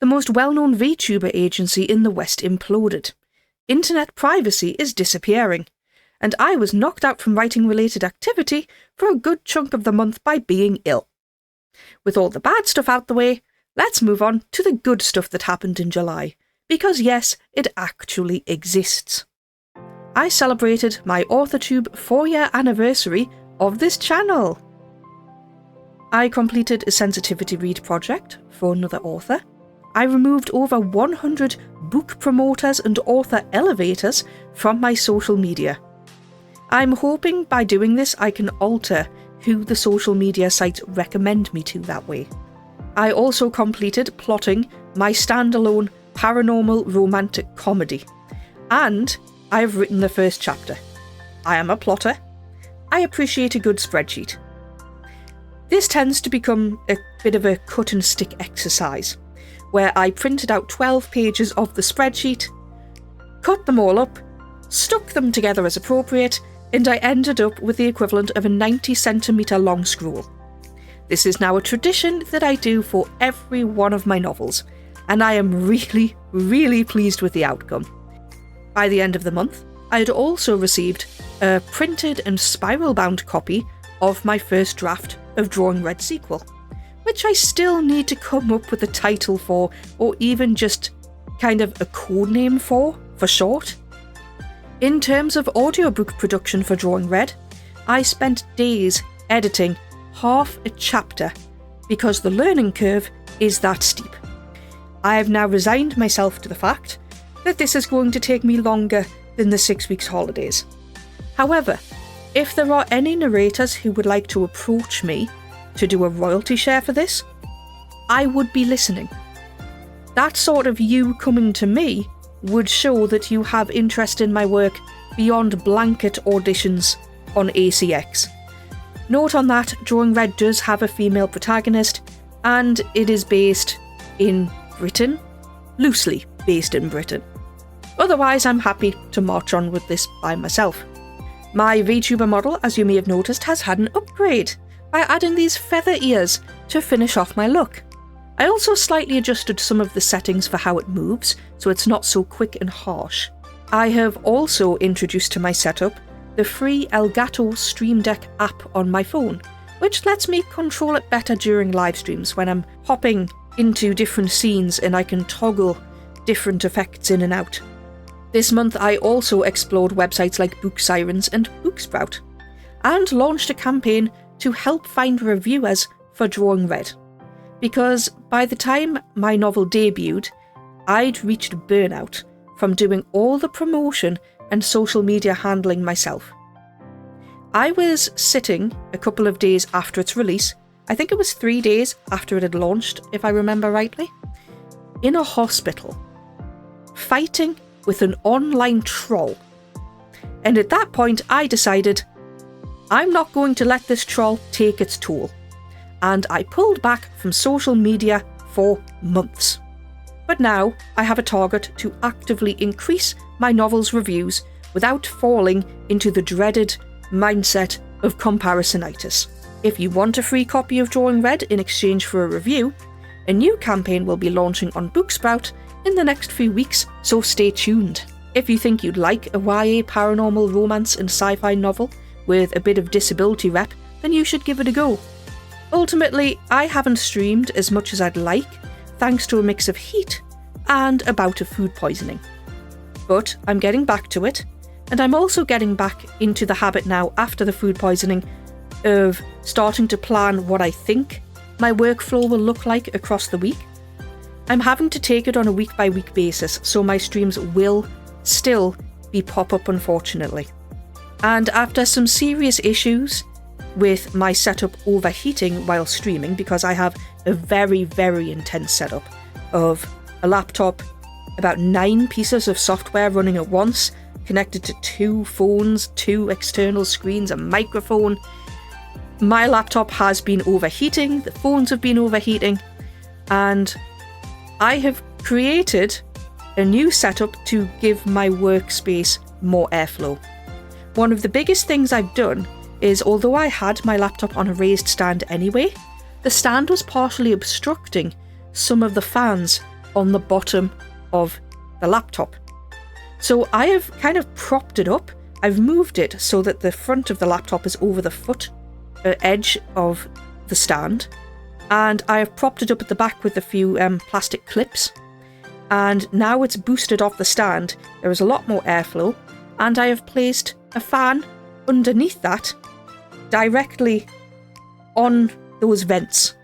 The most well-known VTuber agency in the West imploded. Internet privacy is disappearing. And I was knocked out from writing-related activity for a good chunk of the month by being ill. With all the bad stuff out the way, let's move on to the good stuff that happened in July. Because yes, it actually exists. I celebrated my Authortube 4-year anniversary of this channel. I completed a sensitivity read project for another author. I removed over 100 book promoters and author elevators from my social media. I'm hoping by doing this I can alter who the social media sites recommend me to that way. I also completed plotting my standalone paranormal romantic comedy. And I have written the first chapter. I am a plotter. I appreciate a good spreadsheet. This tends to become a bit of a cut and stick exercise, where I printed out 12 pages of the spreadsheet, cut them all up, stuck them together as appropriate, and I ended up with the equivalent of a 90cm long scroll. This is now a tradition that I do for every one of my novels, and I am really, really pleased with the outcome. By the end of the month, I had also received a printed and spiral-bound copy of my first draft of Drawing Red sequel, which I still need to come up with a title for, or even just kind of a code name for short. In terms of audiobook production for Drawing Red, I spent days editing half a chapter because the learning curve is that steep. I have now resigned myself to the fact that this is going to take me longer than the 6 weeks holidays. However, if there are any narrators who would like to approach me to do a royalty share for this, I would be listening. That sort of you coming to me would show that you have interest in my work beyond blanket auditions on ACX. Note on that, Drawing Red does have a female protagonist, and it is based in Britain, loosely based in Britain. Otherwise, I'm happy to march on with this by myself. My VTuber model, as you may have noticed, has had an upgrade by adding these feather ears to finish off my look. I also slightly adjusted some of the settings for how it moves, so it's not so quick and harsh. I have also introduced to my setup the free Elgato Stream Deck app on my phone, which lets me control it better during live streams when I'm hopping into different scenes and I can toggle different effects in and out. This month I also explored websites like Book Sirens and Booksprout, and launched a campaign to help find reviewers for Drawing Red. Because by the time my novel debuted, I'd reached burnout from doing all the promotion and social media handling myself. I was sitting a couple of days after its release, I think it was 3 days after it had launched, if I remember rightly, in a hospital, fighting with an online troll. And at that point I decided, I'm not going to let this troll take its toll. And I pulled back from social media for months. But now I have a target to actively increase my novel's reviews without falling into the dreaded mindset of comparisonitis. If you want a free copy of Drawing Red in exchange for a review, a new campaign will be launching on Booksprout in the next few weeks, so stay tuned. If you think you'd like a YA paranormal romance and sci-fi novel with a bit of disability rep, then you should give it a go. Ultimately, I haven't streamed as much as I'd like, thanks to a mix of heat and a bout of food poisoning. But I'm getting back to it, and I'm also getting back into the habit now after the food poisoning of starting to plan what I think my workflow will look like across the week. I'm having to take it on a week-by-week basis, so my streams will still be pop-up, unfortunately. And after some serious issues with my setup overheating while streaming, because I have a very, very intense setup of a laptop, about 9 pieces of software running at once, connected to 2 phones, 2 external screens, a microphone. My laptop has been overheating, the phones have been overheating, and I have created a new setup to give my workspace more airflow. One of the biggest things I've done is, although I had my laptop on a raised stand anyway, the stand was partially obstructing some of the fans on the bottom of the laptop. So I have kind of propped it up. I've moved it so that the front of the laptop is over the edge of the stand, and I have propped it up at the back with a few plastic clips, and now it's boosted off the stand. There is a lot more airflow, and I have placed a fan underneath that directly on those vents.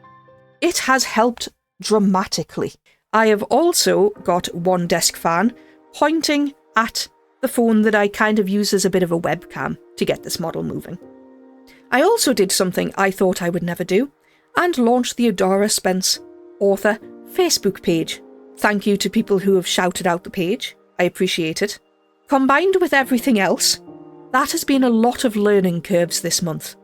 It has helped dramatically. I have also got one desk fan pointing at the phone that I kind of use as a bit of a webcam to get this model moving. I also did something I thought I would never do, and launched the Adara Spence author Facebook page. Thank you to people who have shouted out the page. I appreciate it. Combined with everything else, that has been a lot of learning curves this month.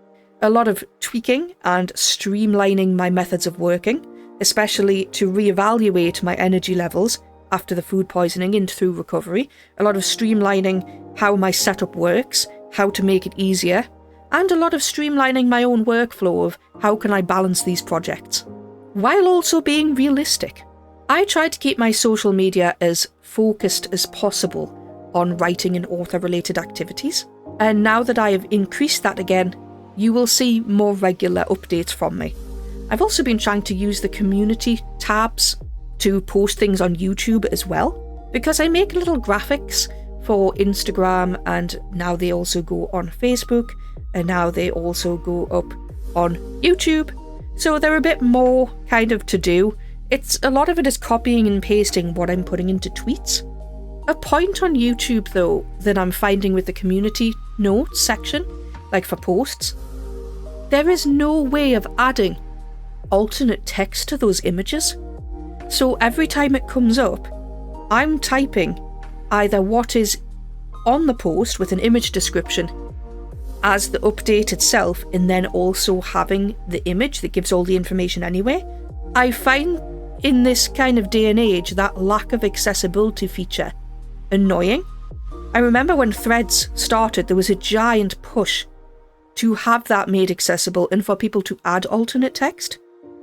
A lot of tweaking and streamlining my methods of working, especially to reevaluate my energy levels after the food poisoning and through recovery. A lot of streamlining how my setup works, how to make it easier, and a lot of streamlining my own workflow of how can I balance these projects, while also being realistic. I tried to keep my social media as focused as possible on writing and author-related activities, and now that I have increased that again, you will see more regular updates from me. I've also been trying to use the community tabs to post things on YouTube as well, because I make little graphics for Instagram, and now they also go on Facebook, and now they also go up on YouTube. So they're a bit more kind of to do. A lot of it is copying and pasting what I'm putting into tweets. A point on YouTube though that I'm finding with the community notes section, like for posts, there is no way of adding alternate text to those images. So every time it comes up, I'm typing either what is on the post with an image description as the update itself, and then also having the image that gives all the information anyway. I find in this kind of day and age that lack of accessibility feature annoying. I remember when Threads started, there was a giant push to have that made accessible and for people to add alternate text.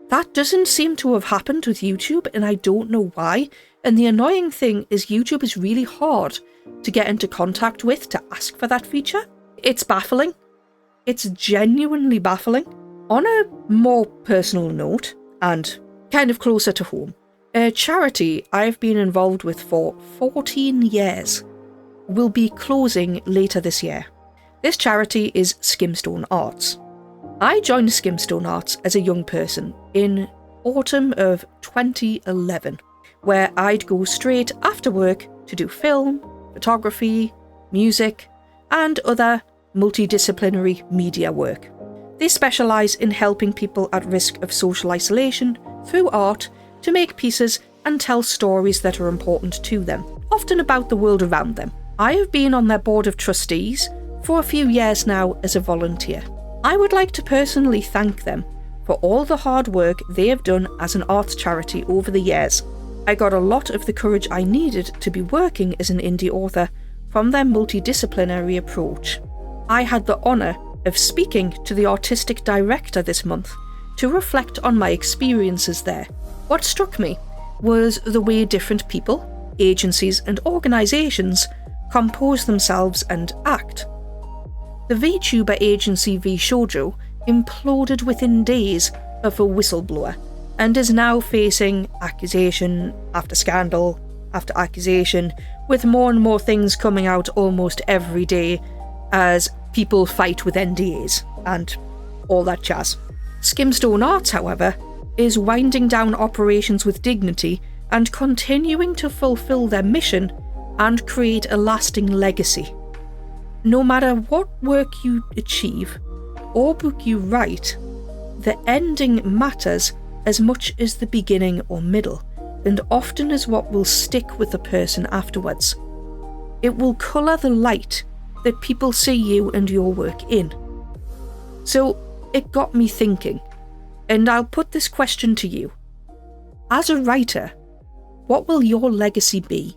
That doesn't seem to have happened with YouTube, and I don't know why. And the annoying thing is YouTube is really hard to get into contact with to ask for that feature. It's baffling. It's genuinely baffling. On a more personal note, and kind of closer to home, a charity I've been involved with for 14 years will be closing later this year. This charity is Skimstone Arts. I joined Skimstone Arts as a young person in autumn of 2011, where I'd go straight after work to do film, photography, music, and other multidisciplinary media work. They specialise in helping people at risk of social isolation through art to make pieces and tell stories that are important to them, often about the world around them. I have been on their board of trustees for a few years now as a volunteer. I would like to personally thank them for all the hard work they have done as an arts charity over the years. I got a lot of the courage I needed to be working as an indie author from their multidisciplinary approach. I had the honour of speaking to the artistic director this month to reflect on my experiences there. What struck me was the way different people, agencies and organisations compose themselves and act. The VTuber agency VShoujo imploded within days of a whistleblower and is now facing accusation after scandal after accusation, with more and more things coming out almost every day as people fight with NDAs and all that jazz. Skimstone Arts, however, is winding down operations with dignity and continuing to fulfil their mission and create a lasting legacy. No matter what work you achieve or book you write, the ending matters as much as the beginning or middle, and often is what will stick with the person afterwards. It will colour the light that people see you and your work in. So it got me thinking, and I'll put this question to you. As a writer, what will your legacy be?